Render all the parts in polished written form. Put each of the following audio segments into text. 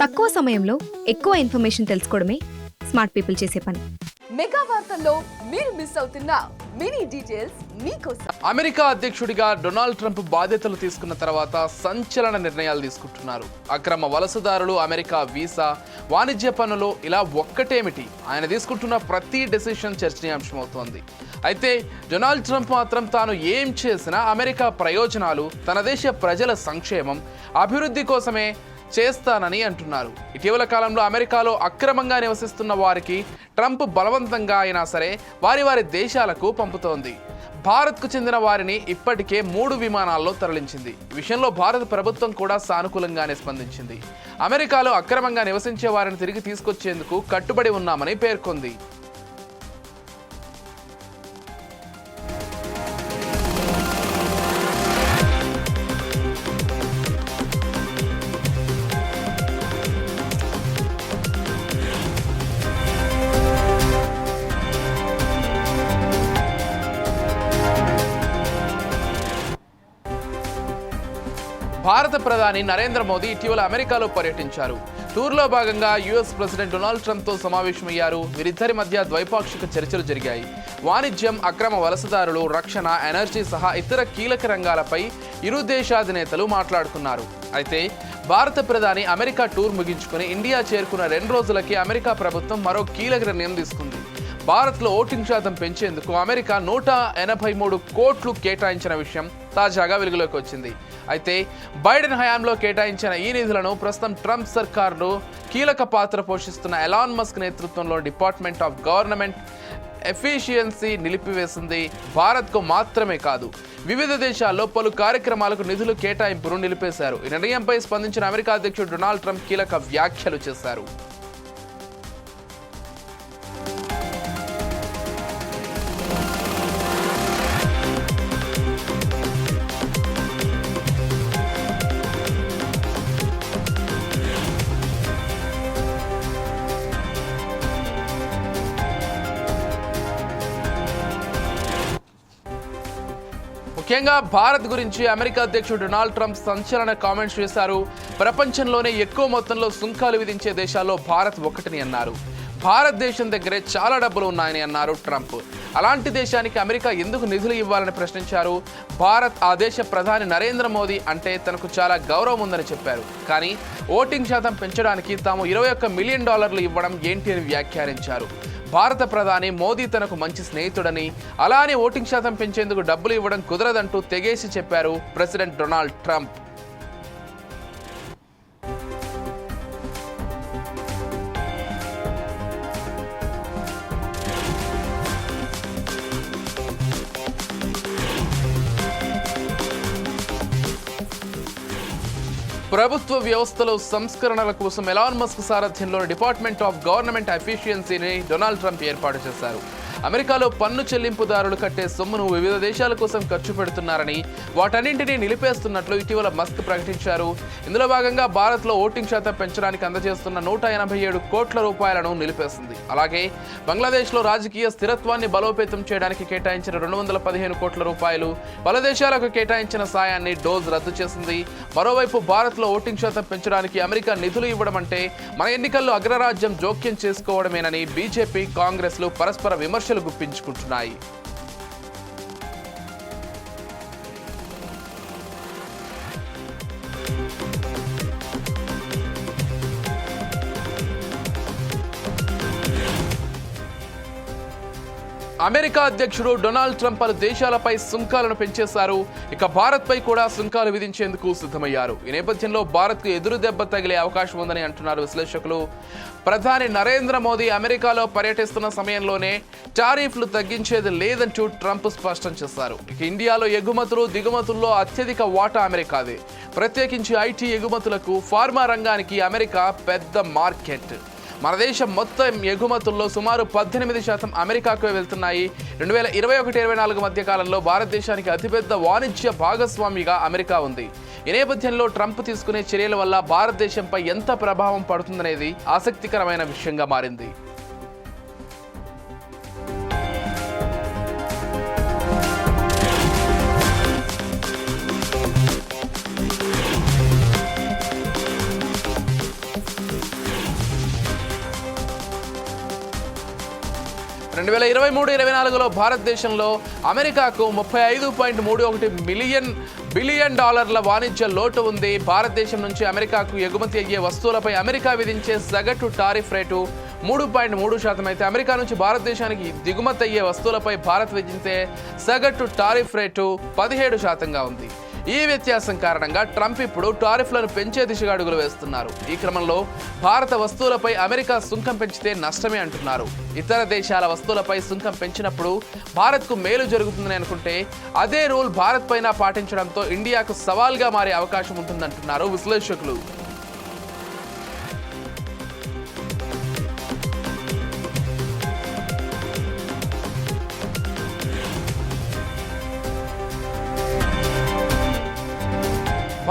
తక్కువ సమయంలో ఎక్కువ ఇన్ఫర్మేషన్ తెలుసుకోవడమే స్మార్ట్ పీపుల్ చేసే పని. మెగా వార్తల్లో మీరు మిస్ అవుతున్న మినీ డీటెయిల్స్ మీకోసం. అమెరికా అధ్యక్షుడిగా డొనాల్డ్ ట్రంప్ బాధ్యతలు తీసుకున్న తర్వాత సంచలన నిర్ణయాలు తీసుకుంటున్నారు. అక్రమ వలసదారులు, అమెరికా వీసా, వాణిజ్య పన్నులు, ఇలా ఒక్కటేమిటి ఆయన తీసుకుంటున్న ప్రతి డెసిషన్ చర్చనీయాంశమవుతోంది. అయితే డొనాల్డ్ ట్రంప్ మాత్రం తాను ఏం చేసినా అమెరికా ప్రయోజనాలు, తన దేశ ప్రజల సంక్షేమం, అభివృద్ధి కోసమే చేస్తానని అంటున్నారు. ఇటీవల కాలంలో అమెరికాలో అక్రమంగా నివసిస్తున్న వారికి ట్రంప్ బలవంతంగా అయినా సరే వారి దేశాలకు పంపుతోంది. భారత్కు చెందిన వారిని ఇప్పటికే 3 విమానాల్లో తరలించింది. ఈ విషయంలో భారత ప్రభుత్వం కూడా సానుకూలంగానే స్పందించింది. అమెరికాలో అక్రమంగా నివసించే వారిని తిరిగి తీసుకొచ్చేందుకు కట్టుబడి ఉన్నామని పేర్కొంది. భారత ప్రధాని నరేంద్ర మోదీ ఇటీవల అమెరికాలో పర్యటించారు. టూర్లో భాగంగా యుఎస్ ప్రెసిడెంట్ డొనాల్డ్ ట్రంప్తో సమావేశమయ్యారు. వీరిద్దరి మధ్య ద్వైపాక్షిక చర్చలు జరిగాయి. వాణిజ్యం, అక్రమ వలసదారులు, రక్షణ, ఎనర్జీ సహా ఇతర కీలక రంగాలపై ఇరు దేశాధినేతలు మాట్లాడుకున్నారు. అయితే భారత ప్రధాని అమెరికా టూర్ ముగించుకుని ఇండియా చేరుకున్న 2 రోజులకి అమెరికా ప్రభుత్వం మరో కీలక నిర్ణయం తీసుకుంది. భారత్లో ఓటింగ్ శాతం పెంచేందుకు అమెరికా 183 కోట్లు కేటాయించిన విషయం తాజాగా వెలుగులోకి వచ్చింది. అయితే బైడెన్ హయాంలో కేటాయించిన ఈ నిధులను ప్రస్తుతం ట్రంప్ సర్కార్లో కీలక పాత్ర పోషిస్తున్న ఎలాన్ మస్క్ నేతృత్వంలో డిపార్ట్మెంట్ ఆఫ్ గవర్నమెంట్ ఎఫిషియన్సీ నిలిపివేసింది. భారత్కు మాత్రమే కాదు, వివిధ దేశాల్లో పలు కార్యక్రమాలకు నిధులు కేటాయింపును నిలిపేశారు. ఈ నిర్ణయంపై స్పందించిన అమెరికా అధ్యక్షుడు డొనాల్డ్ ట్రంప్ కీలక వ్యాఖ్యలు చేశారు. ముఖ్యంగా భారత్ గురించి అమెరికా అధ్యక్షుడు డొనాల్డ్ ట్రంప్ సంచలన కామెంట్స్ చేశారు. ప్రపంచంలోనే ఎక్కువ మొత్తంలో సుంకాలు విధించే దేశాల్లో భారత్ ఒకటిని అన్నారు. భారతదేశం దగ్గరే చాలా డబ్బులు ఉన్నాయని అన్నారు ట్రంప్. అలాంటి దేశానికి అమెరికా ఎందుకు నిధులు ఇవ్వాలని ప్రశ్నించారు. భారత్, ఆ దేశ ప్రధాని నరేంద్ర మోదీ అంటే తనకు చాలా గౌరవం ఉందని చెప్పారు. కానీ ఓటింగ్ శాతం పెంచడానికి తాము $21 మిలియన్ ఇవ్వడం ఏంటి అని వ్యాఖ్యానించారు. భారత ప్రధాని మోదీ తనకు మంచి స్నేహితుడని, అలానే ఓటింగ్ శాతం పెంచేందుకు డబ్బులు ఇవ్వడం కుదరదంటూ తెగేసి చెప్పారు ప్రెసిడెంట్ డొనాల్డ్ ట్రంప్. ప్రభుత్వ వ్యవస్థలో సంస్కరణల కోసం ఎలాన్ మస్క్ సారథ్యంలోని డిపార్ట్మెంట్ ఆఫ్ గవర్నమెంట్ ఎఫిషియన్సీని డొనాల్డ్ ట్రంప్ ఏర్పాటు చేశారు. అమెరికాలో పన్ను చెల్లింపుదారులు కట్టే సొమ్మును వివిధ దేశాల కోసం ఖర్చు పెడుతున్నారని, వాటన్నింటినీ నిలిపేస్తున్నట్లు ఇటీవల మస్క్ ప్రకటించారు. ఇందులో భాగంగా భారత్లో ఓటింగ్ శాతం పెంచడానికి అందజేస్తున్న $187 కోట్ల నిలిపేసింది. అలాగే బంగ్లాదేశ్లో రాజకీయ స్థిరత్వాన్ని బలోపేతం చేయడానికి కేటాయించిన $215 కోట్ల, పలు దేశాలకు కేటాయించిన సాయాన్ని డోజ్ రద్దు చేసింది. మరోవైపు భారత్లో ఓటింగ్ శాతం పెంచడానికి అమెరికా నిధులు ఇవ్వడం అంటే మన ఎన్నికల్లో అగ్రరాజ్యం జోక్యం చేసుకోవడమేనని బీజేపీ, కాంగ్రెస్లు పరస్పర విమర్శలు గుప్పించుకుంటున్నాయి. అమెరికా అధ్యక్షుడు డొనాల్డ్ ట్రంప్ పలు దేశాలపై సుంకాలను పెంచేశారు. ఇక భారత్పై కూడా సుంకాలు విధించేందుకు సిద్ధమయ్యారు. ఈ నేపథ్యంలో భారత్కు ఎదురు దెబ్బ తగిలే అవకాశం ఉందని అంటున్నారు విశ్లేషకులు. ప్రధాని నరేంద్ర మోదీ అమెరికాలో పర్యటిస్తున్న సమయంలోనే టారిఫ్లు తగ్గించేది లేదంటూ ట్రంప్ స్పష్టం చేశారు. ఇక ఇండియాలో ఎగుమతులు, దిగుమతుల్లో అత్యధిక వాటా అమెరికాదే. ప్రత్యేకించి ఐటీ ఎగుమతులకు, ఫార్మా రంగానికి అమెరికా పెద్ద మార్కెట్. మన దేశం మొత్తం ఎగుమతుల్లో సుమారు 18% అమెరికాకు వెళ్తున్నాయి. 2021-24 మధ్య కాలంలో భారతదేశానికి అతిపెద్ద వాణిజ్య భాగస్వామిగా అమెరికా ఉంది. ఈ నేపథ్యంలో ట్రంప్ తీసుకునే చర్యల వల్ల భారతదేశంపై ఎంత ప్రభావం పడుతుందనేది ఆసక్తికరమైన విషయంగా మారింది. 2023-24లో భారతదేశంలో అమెరికాకు 35.31 బిలియన్ డాలర్ల వాణిజ్య లోటు ఉంది. భారతదేశం నుంచి అమెరికాకు ఎగుమతి అయ్యే వస్తువులపై అమెరికా విధించే సగటు టారిఫ్ రేటు 3.3% అయితే అమెరికా నుంచి భారతదేశానికి దిగుమతి అయ్యే వస్తువులపై భారత్ విధించే సగటు టారిఫ్ రేటు 17%గా ఉంది. ఈ వ్యత్యాసం కారణంగా ట్రంప్ ఇప్పుడు టారిఫ్లను పెంచే దిశగా అడుగులు వేస్తున్నారు. ఈ క్రమంలో భారత వస్తువులపై అమెరికా సుంకం పెంచితే నష్టమే అంటున్నారు. ఇతర దేశాల వస్తువులపై సుంకం పెంచినప్పుడు భారత్కు మేలు జరుగుతుందని అనుకుంటే అదే రూల్ భారత్ పైన పాటించడంతో ఇండియాకు సవాల్గా మారే అవకాశం ఉంటుందంటున్నారు విశ్లేషకులు.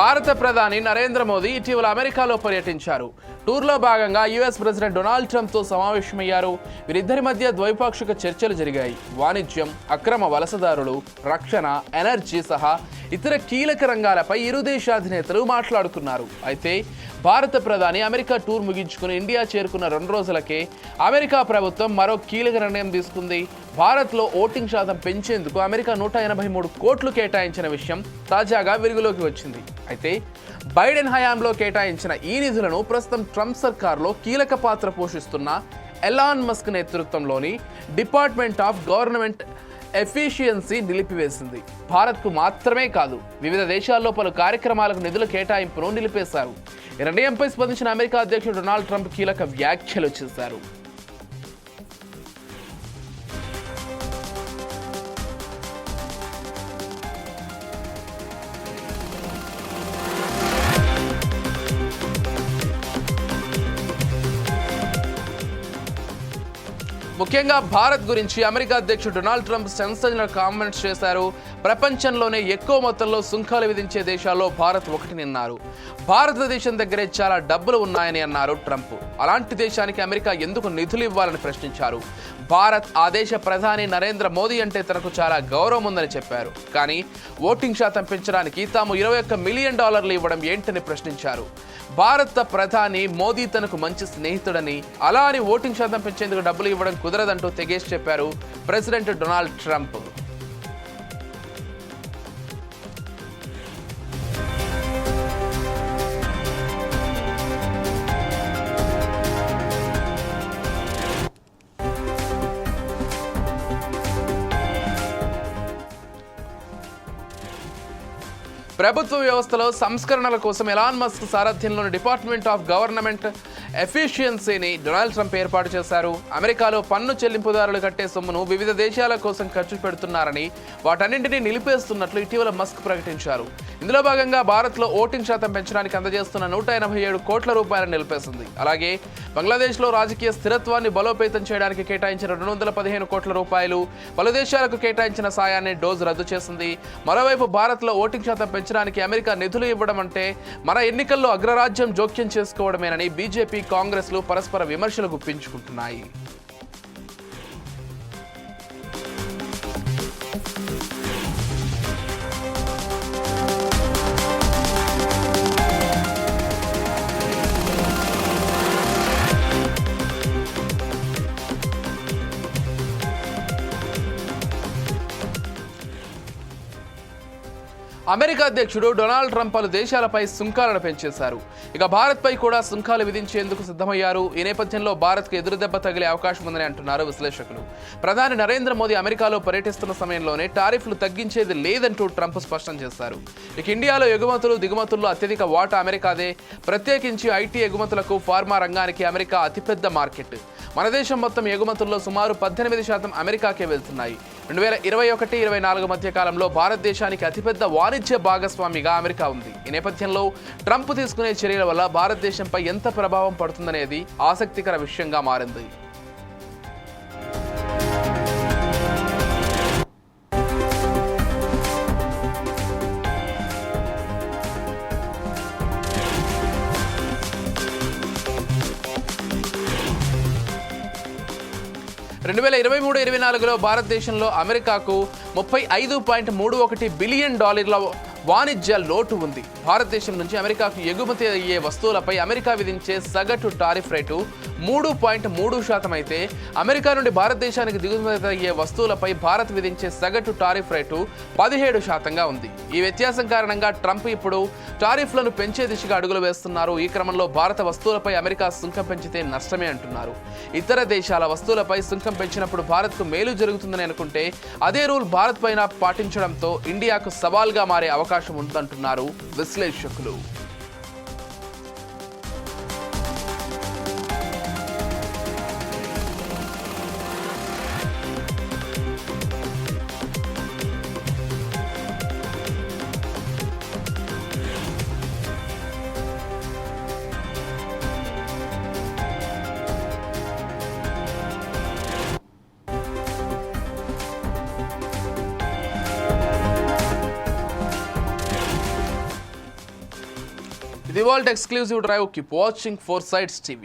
భారత ప్రధాని నరేంద్ర మోదీ ఇటీవల అమెరికాలో పర్యటించారు. టూర్లో భాగంగా యుఎస్ ప్రెసిడెంట్ డొనాల్డ్ ట్రంప్తో సమావేశమయ్యారు. వీరిద్దరి మధ్య ద్వైపాక్షిక చర్చలు జరిగాయి. వాణిజ్యం, అక్రమ వలసదారులు, రక్షణ, ఎనర్జీ సహా ఇతర కీలక రంగాలపై ఇరు దేశాధినేతలు మాట్లాడుకున్నారు. అయితే భారత ప్రధాని అమెరికా టూర్ ముగించుకుని ఇండియా చేరుకున్న 2 రోజులకే అమెరికా ప్రభుత్వం మరో కీలక నిర్ణయం తీసుకుంది. భారత్లో ఓటింగ్ శాతం పెంచేందుకు అమెరికా 183 కోట్లు కేటాయించిన విషయం తాజాగా వెలుగులోకి వచ్చింది. అయితే బైడెన్ హయాంలో కేటాయించిన ఈ నిధులను ప్రస్తుతం ట్రంప్ సర్కార్లో కీలక పాత్ర పోషిస్తున్న ఎలాన్ మస్క్ నేతృత్వంలోని డిపార్ట్మెంట్ ఆఫ్ గవర్నమెంట్ ఎఫిషియన్సీ నిలిపివేసింది. భారత్కు మాత్రమే కాదు, వివిధ దేశాల్లో పలు కార్యక్రమాలకు నిధుల కేటాయింపును నిలిపేశారు. ఈ నిర్ణయంపై స్పందించిన అమెరికా అధ్యక్షుడు డొనాల్డ్ ట్రంప్ కీలక వ్యాఖ్యలు చేశారు. ముఖ్యంగా భారత్ గురించి అమెరికా అధ్యక్షుడు డొనాల్డ్ ట్రంప్ సెన్సేషనల్ కామెంట్స్ చేశారు. ప్రపంచంలోనే ఎక్కువ మొత్తంలో సుంకాలు విధించే దేశాల్లో భారత్ ఒకటిని అన్నారు. భారతదేశం దగ్గరే చాలా డబ్బులు ఉన్నాయని అన్నారు ట్రంప్. అలాంటి దేశానికి అమెరికా ఎందుకు నిధులు ఇవ్వాలని ప్రశ్నించారు. భారత్ ఆ దేశ ప్రధాని నరేంద్ర మోదీ అంటే తనకు చాలా గౌరవం ఉందని చెప్పారు. కానీ ఓటింగ్ శాతం పెంచడానికి తాము $21 మిలియన్ ఇవ్వడం ఏంటని ప్రశ్నించారు. భారత ప్రధాని మోదీ తనకు మంచి స్నేహితుడని, అలా అని ఓటింగ్ శాతం పెంచేందుకు డబ్బులు ఇవ్వడం కుదరదంటూ తెగేసి చెప్పారు ప్రెసిడెంట్ డొనాల్డ్ ట్రంప్. ప్రభుత్వ వ్యవస్థలో సంస్కరణల కోసం ఎలాన్ మస్క్ సారథ్యంలోని డిపార్ట్మెంట్ ఆఫ్ గవర్నమెంట్ ఎఫిషియన్సీని డొనాల్డ్ ట్రంప్ ఏర్పాటు చేశారు. అమెరికాలో పన్ను చెల్లింపుదారులు కట్టే సొమ్మును వివిధ దేశాల కోసం ఖర్చు పెడుతున్నారని, వాటన్నింటినీ నిలిపేస్తున్నట్లు ఇటీవల మస్క్ ప్రకటించారు. ఇందులో భాగంగా భారత్లో ఓటింగ్ శాతం పెంచడానికి అందజేస్తున్న $187 కోట్ల నిలిపేసింది. అలాగే బంగ్లాదేశ్లో రాజకీయ స్థిరత్వాన్ని బలోపేతం చేయడానికి కేటాయించిన $215 కోట్ల, పలు దేశాలకు కేటాయించిన సాయాన్ని డోజ్ రద్దు చేసింది. మరోవైపు భారత్లో ఓటింగ్ శాతం పెంచడానికి అమెరికా నిధులు ఇవ్వడం అంటే మన ఎన్నికల్లో అగ్రరాజ్యం జోక్యం చేసుకోవడమేనని బీజేపీ, కాంగ్రెస్లు పరస్పర విమర్శలు గుప్పించుకుంటున్నాయి. అమెరికా అధ్యక్షుడు డొనాల్డ్ ట్రంప్ పలు దేశాలపై సుంకాలను పెంచేశారు. ఇక భారత్పై కూడా సుంకాలు విధించేందుకు సిద్ధమయ్యారు. ఈ నేపథ్యంలో భారత్కు ఎదురుదెబ్బ తగిలే అవకాశం ఉందని అంటున్నారు విశ్లేషకులు. ప్రధాని నరేంద్ర మోదీ అమెరికాలో పర్యటిస్తున్న సమయంలోనే టారిఫ్లు తగ్గించేది లేదంటూ ట్రంప్ స్పష్టం చేశారు. ఇక ఇండియాలో ఎగుమతులు, దిగుమతుల్లో అత్యధిక వాటా అమెరికాదే. ప్రత్యేకించి ఐటీ ఎగుమతులకు, ఫార్మా రంగానికి అమెరికా అతిపెద్ద మార్కెట్. మన దేశం మొత్తం ఎగుమతుల్లో సుమారు 18% అమెరికాకే వెళ్తున్నాయి. 2021-24 మధ్య కాలంలో భారతదేశానికి అతిపెద్ద వాణిజ్య భాగస్వామిగా అమెరికా ఉంది. ఈ నేపథ్యంలో ట్రంప్ తీసుకునే చర్యల వల్ల భారతదేశంపై ఎంత ప్రభావం పడుతుందనేది ఆసక్తికర విషయంగా మారింది. $2023-24లో భారతదేశంలో అమెరికాకు $35.31 బిలియన్ వాణిజ్య లోటు ఉంది. భారతదేశం నుంచి అమెరికాకు ఎగుమతి అయ్యే వస్తువులపై అమెరికా విధించే సగటు టారిఫ్ రేటు 3.3% అయితే అమెరికా నుండి భారతదేశానికి దిగుమతి అయ్యే వస్తువులపై భారత్ విధించే సగటు టారిఫ్ రేటు 17% ఉంది. ఈ వ్యత్యాసం కారణంగా ట్రంప్ ఇప్పుడు టారిఫ్లను పెంచే దిశగా అడుగులు వేస్తున్నారు. ఈ క్రమంలో భారత వస్తువులపై అమెరికా సుంకం పెంచితే నష్టమే అంటున్నారు. ఇతర దేశాల వస్తువులపై సుంకం పెంచినప్పుడు భారత్కు మేలు జరుగుతుందని అనుకుంటే అదే రూల్ భారత్ పైన పాటించడంతో ఇండియాకు సవాల్గా మారే అవకాశం ఉందంటున్నారు విశ్లేషకులు. The World Exclusive Drive. Keep watching 4Sides TV.